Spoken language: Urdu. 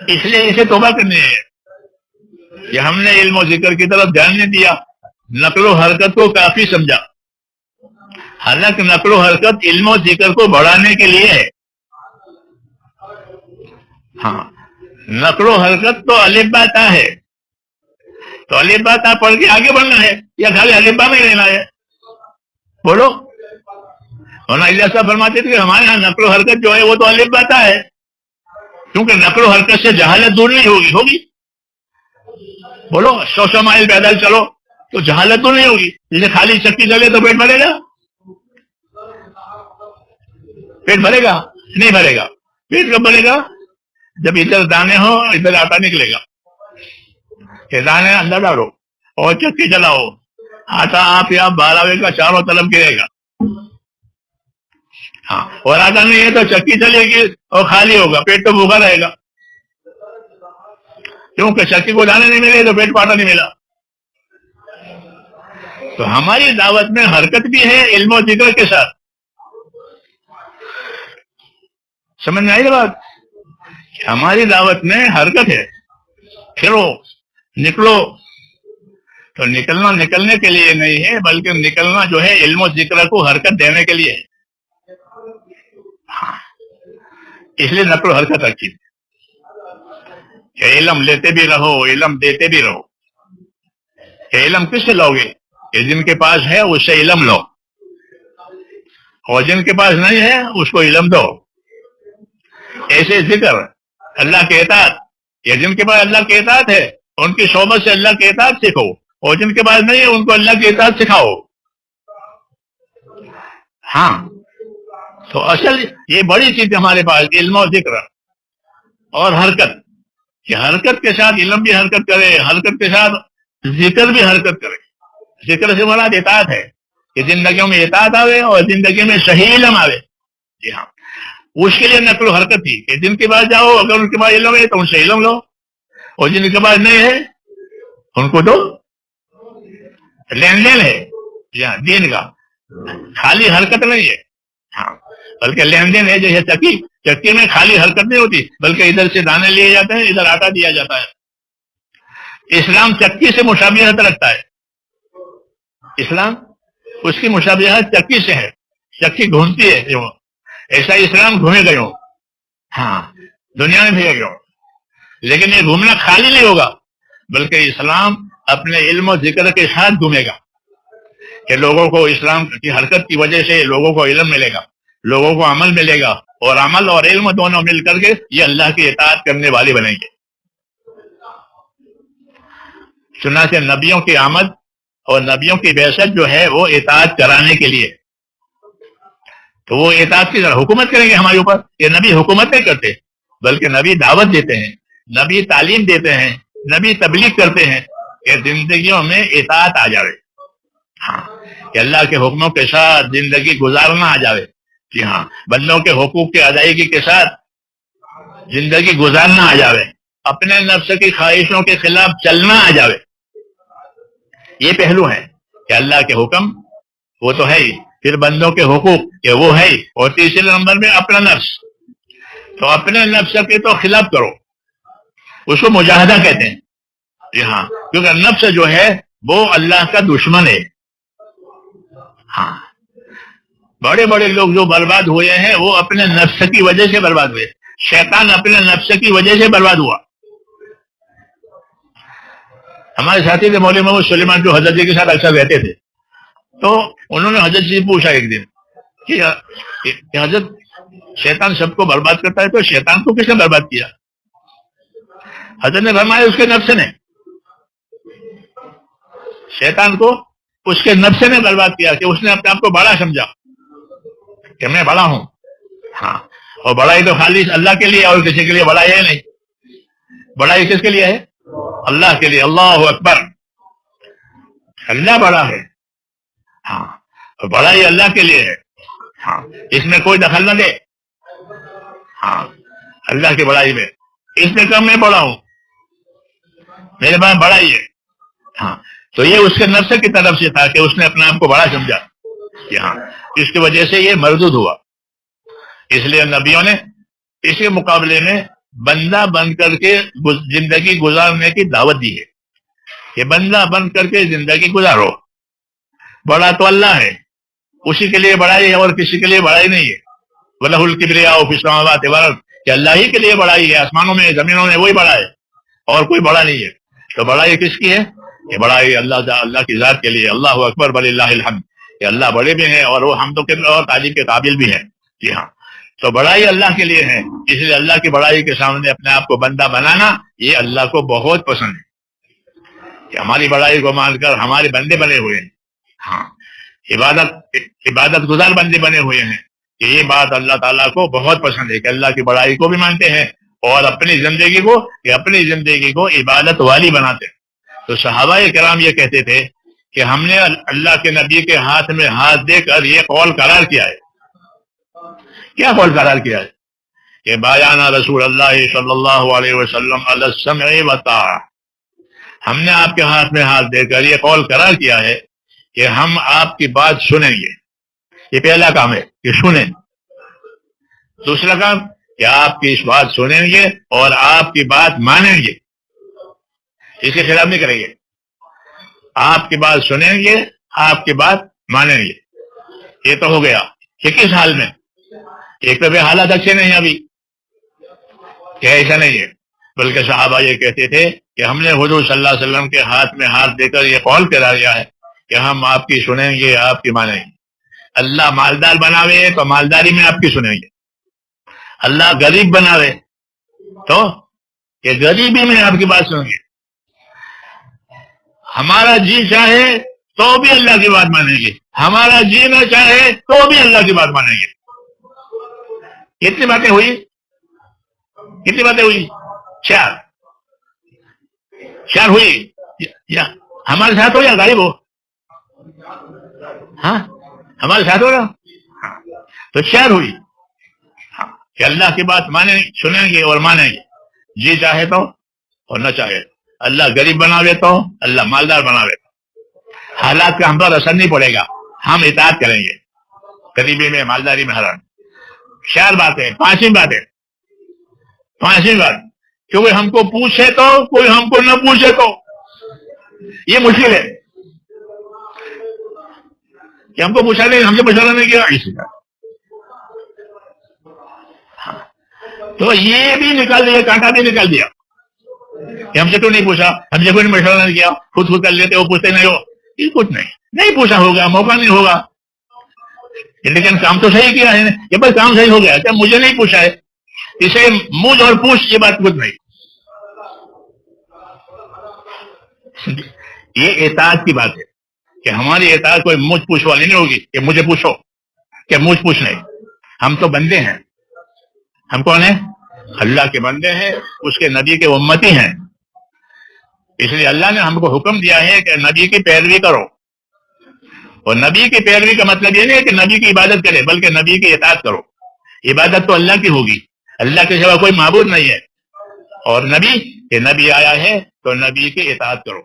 اس لیے اسے توبہ کرنی ہے کہ ہم نے علم و ذکر کی طرف دھیان نہیں دیا، نقل و حرکت کو کافی سمجھا، حالانکہ نقل و حرکت علم و ذکر کو بڑھانے کے لیے ہے۔ ہاں، نقل و حرکت تو الف با تا ہے، تو الف با تا پڑھ کے آگے بڑھنا ہے یا خالی الف با میں رہنا ہے؟ بولو۔ مولانا الیاس صاحب فرماتے تھے کہ ہمارے یہاں نقل و حرکت جو ہے وہ تو الف با تا ہے، کیونکہ نقل و حرکت سے جہالت دور نہیں ہوگی۔ بولو، 100 مائل پیدل چلو تو جہالت تو نہیں ہوگی، جیسے خالی چکی چلے تو پیٹ بھرے گا؟ پیٹ بھرے گا؟ نہیں بھرے گا۔ پیٹ کب بھرے گا؟ جب ادھر دانے ہو ادھر آٹا نکلے گا، کہ دانے اندر ڈالو اور چکی چلاؤ، آٹا آپ یا باہر آئے گا، چاروں طرف گرے گا۔ ہاں، اور آٹا نہیں ہے تو چکی چلے گی اور خالی ہوگا، پیٹ تو بھوکا رہے گا، کیونکہ چکی کو دانے نہیں ملے تو پیٹ کو آٹا نہیں ملا۔ تو ہماری دعوت میں حرکت بھی ہے علم و ذکر کے ساتھ۔ سمجھ میں آئی بات؟ ہماری دعوت میں حرکت ہے، پھرو، نکلو۔ تو نکلنے کے لیے نہیں ہے، بلکہ نکلنا جو ہے علم و ذکر کو حرکت دینے کے لیے ہے۔ ہاں، اس لیے نقل و حرکت رکھی کہ علم لیتے بھی رہو، علم دیتے بھی رہو۔ کہ علم کس سے لو گے؟ کہ جن کے پاس ہے اس سے علم لو، اور جن کے پاس نہیں ہے اس کو علم دو۔ ایسے ذکر، اللہ کے اطاعت، یا جن کے پاس اللہ کے اطاعت ہے ان کی صحبت سے اللہ کے اطاعت سیکھو، اور جن کے پاس نہیں ہے ان کو اللہ کے اطاعت سکھاؤ۔ ہاں، تو اصل یہ بڑی چیز ہمارے پاس علم و ذکر اور حرکت، کہ حرکت کے ساتھ علم بھی حرکت کرے، حرکت کے ساتھ ذکر بھی حرکت کرے۔ ذکر سے مراد اطاعت ہے، کہ زندگیوں میں اطاعت آوے اور زندگی میں صحیح علم آوے۔ جی ہاں، اس کے لیے نقل و حرکت تھی کہ جن کے پاس جاؤ، اگر ان کے پاس علم ہے تو ان سے علم لو، اور جن کے پاس نہیں ہے ان کو تو لین دین ہے دین کا، خالی حرکت نہیں ہے۔ ہاں، بلکہ لین دین ہے۔ جیسے چکی میں خالی حرکت نہیں ہوتی، بلکہ ادھر سے دانے لیے جاتے ہیں، ادھر آٹا دیا جاتا ہے۔ اسلام چکی سے مشابہت رکھتا ہے، اسلام اس کی مشابہت چکی سے ہے، چکی گھومتی ہے جو، ایسا اسلام گھومے گئے ہو۔ ہاں، دنیا میں بھی گئے ہو، لیکن یہ گھومنا خالی نہیں ہوگا، بلکہ اسلام اپنے علم و ذکر کے ساتھ گھومے گا، کہ لوگوں کو اسلام کی حرکت کی وجہ سے لوگوں کو علم ملے گا، لوگوں کو عمل ملے گا، اور عمل اور علم دونوں مل کر کے یہ اللہ کی اطاعت کرنے والے بنیں گے۔ چنانچہ نبیوں کی آمد اور نبیوں کی بعثت جو ہے وہ اطاعت کرانے کے لیے، تو وہ اطاعت کی طرح حکومت کریں گے ہمارے اوپر۔ یہ نبی حکومت نہیں کرتے، بلکہ نبی دعوت دیتے ہیں، نبی تعلیم دیتے ہیں، نبی تبلیغ کرتے ہیں کہ زندگیوں میں اطاعت آ جائے۔ ہاں، کہ اللہ کے حکموں کے ساتھ زندگی گزارنا آ جائے۔ جی ہاں، بندوں کے حقوق کی ادائیگی کے ساتھ زندگی گزارنا آ جائے، اپنے نفس کی خواہشوں کے خلاف چلنا آ جائے۔ یہ پہلو ہے کہ اللہ کے حکم وہ تو ہے ہی، پھر بندوں کے حقوق کہ وہ ہے ہی، اور تیسرے نمبر میں اپنا نفس۔ تو اپنے نفس کے تو خلاف کرو، اس کو مجاہدہ کہتے ہیں۔ جی ہاں، کیونکہ نفس جو ہے وہ اللہ کا دشمن ہے۔ ہاں، بڑے بڑے لوگ جو برباد ہوئے ہیں وہ اپنے نفس کی وجہ سے برباد ہوئے، شیطان اپنے نفس کی وجہ سے برباد ہوا۔ ہمارے ساتھی تھے مولوی محمد سلیمان، جو حضرت جی کے ساتھ اکثر رہتے تھے، تو انہوں نے حضرت جی پوچھا ایک دن کہ حضرت شیطان سب کو برباد کرتا ہے، تو شیطان کو کس نے برباد کیا؟ حضرت نے فرمایا اس کے نفس نے، شیطان کو اس کے نفس نے برباد کیا، کہ اس نے اپنے آپ کو بڑا سمجھا کہ میں بڑا ہوں۔ ہاں، اور بڑائی تو خالی اللہ کے لیے، اور کسی کے لیے بڑائی ہے نہیں۔ بڑائی کس کے لیے ہے؟ اللہ کے لیے۔ اللہ اکبر، اللہ بڑا ہے۔ ہاں، اور بڑائی اللہ کے لیے ہے۔ ہاں، اس میں کوئی دخل نہ دے۔ ہاں، اللہ کی بڑائی میں اس نے کہا میں بڑا ہوں، میرے پاس بڑائی ہے۔ ہاں، تو یہ اس کے نفس کی طرف سے تھا کہ اس نے اپنے آپ کو بڑا سمجھا، کہ ہاں اس کی وجہ سے یہ مردود ہوا۔ اس لیے نبیوں نے اس کے مقابلے میں بندہ بن کر کے زندگی گزارنے کی دعوت دی ہے کہ بندہ بن کر کے زندگی گزارو. بڑا تو اللہ ہے، اسی کے لیے بڑائی ہے اور کسی کے لیے بڑائی نہیں ہے. وَلَهُ الْكِبْرِيَاءُ فِي السَّمَاوَاتِ وَالْأَرْضِ، کہ اللہ ہی کے لیے بڑائی ہے، آسمانوں میں زمینوں میں وہی بڑا ہے اور کوئی بڑا نہیں ہے. تو بڑائی کس کی ہے؟ یہ بڑائی اللہ کی ذات کے لیے. اللہ اکبر وللہ الحمد، کہ اللہ بڑے بھی ہیں اور وہ حمد اور تعریف کے قابل بھی ہیں. جی ہاں، تو بڑائی اللہ کے لیے ہے. اس لیے اللہ کی بڑائی کے سامنے اپنے آپ کو بندہ بنانا یہ اللہ کو بہت پسند ہے کہ ہماری بڑائی کو مان کر ہمارے بندے بنے ہوئے ہیں. ہاں، عبادت گزار بندے بنے ہوئے ہیں. کہ یہ بات اللہ تعالیٰ کو بہت پسند ہے کہ اللہ کی بڑائی کو بھی مانتے ہیں اور اپنی زندگی کو عبادت والی بناتے ہیں. تو صحابہ کرام یہ کہتے تھے کہ ہم نے اللہ کے نبی کے ہاتھ میں ہاتھ دے کر یہ قول قرار کیا ہے. کیا قول قرار کیا ہے؟ کہ بایعنا رسول اللہ صلی اللہ علیہ وسلم علی السمع والطاعہ. ہم نے آپ کے ہاتھ میں ہاتھ دے کر یہ قول قرار کیا ہے کہ ہم آپ کی بات سنیں گے. یہ پہلا کام ہے کہ سنیں. دوسرا کام کہ آپ کی اس بات سنیں گے اور آپ کی بات مانیں گے، اس کے خلاف نہیں کریں گے. آپ کی بات سنیں گے، آپ کی بات مانیں گے. یہ تو ہو گیا کہ کس حال میں؟ ایک تو حالات اچھے نہیں ابھی کہ ایسا نہیں ہے، بلکہ صحابہ یہ کہتے تھے کہ ہم نے حضور صلی اللہ علیہ وسلم کے ہاتھ میں ہاتھ دے کر یہ قول کرا دیا ہے کہ ہم آپ کی سنیں گے، آپ کی مانیں گے. اللہ مالدار بناوے تو مالداری میں آپ کی سنیں گے. اللہ غریب بناوے تو کہ غریبی میں آپ کی بات سنیں گے. ہمارا جی چاہے تو بھی اللہ کی بات مانیں گے، ہمارا جی نہ چاہے تو بھی اللہ کی بات مانیں گے. کتنی باتیں ہوئی؟ چار ہوئی. یا ہمارے ساتھ ہو یا غالب ہو؟ ہاں، ہمارے ساتھ ہو نا. تو چار ہوئی کہ اللہ کی بات سنیں گے اور مانیں گے، جی چاہے تو اور نہ چاہے. اللہ غریب بناوے تو، اللہ مالدار بناوے تو حالات کا ہم پر اثر نہیں پڑے گا، ہم اطاعت کریں گے غریبی میں، مالداری میں، حرام. چار باتیں. پانچویں بات کہ کوئی ہم کو پوچھے تو، کوئی ہم کو نہ پوچھے تو. یہ مشکل ہے کہ ہم کو پوچھا نہیں، ہم سے مشورہ نہیں کیا، اسی کا تو یہ بھی نکال دیا، کانٹا بھی نکال دیا کہ ہم سے تو نہیں پوچھا، ہم سے کوئی مشورہ نہیں کیا، خود کر لیتے وہ پوچھتے نہیں ہو. یہ کچھ نہیں پوچھا ہوگا، موقع نہیں ہوگا، لیکن کام تو صحیح کیا ہے کہ بھائی کام صحیح ہو گیا. کیا مجھے نہیں پوچھا ہے؟ اسے مجھ اور پوچھ یہ بات کچھ نہیں. یہ اطاعت کی بات ہے کہ ہماری اطاعت کوئی مجھ پوچھ والی نہیں ہوگی کہ مجھے پوچھو، کہ مجھ پوچھ نہیں. ہم تو بندے ہیں. ہم کون ہیں؟ اللہ کے بندے ہیں، اس کے نبی کے امتی ہیں. اس لیے اللہ نے ہم کو حکم دیا ہے کہ نبی کی پیروی کرو. اور نبی کی پیروی کا مطلب یہ نہیں ہے کہ نبی کی عبادت کرے، بلکہ نبی کی اطاعت کرو. عبادت تو اللہ کی ہوگی، اللہ کے سوا کوئی معبود نہیں ہے. اور نبی آیا ہے تو نبی کی اطاعت کرو.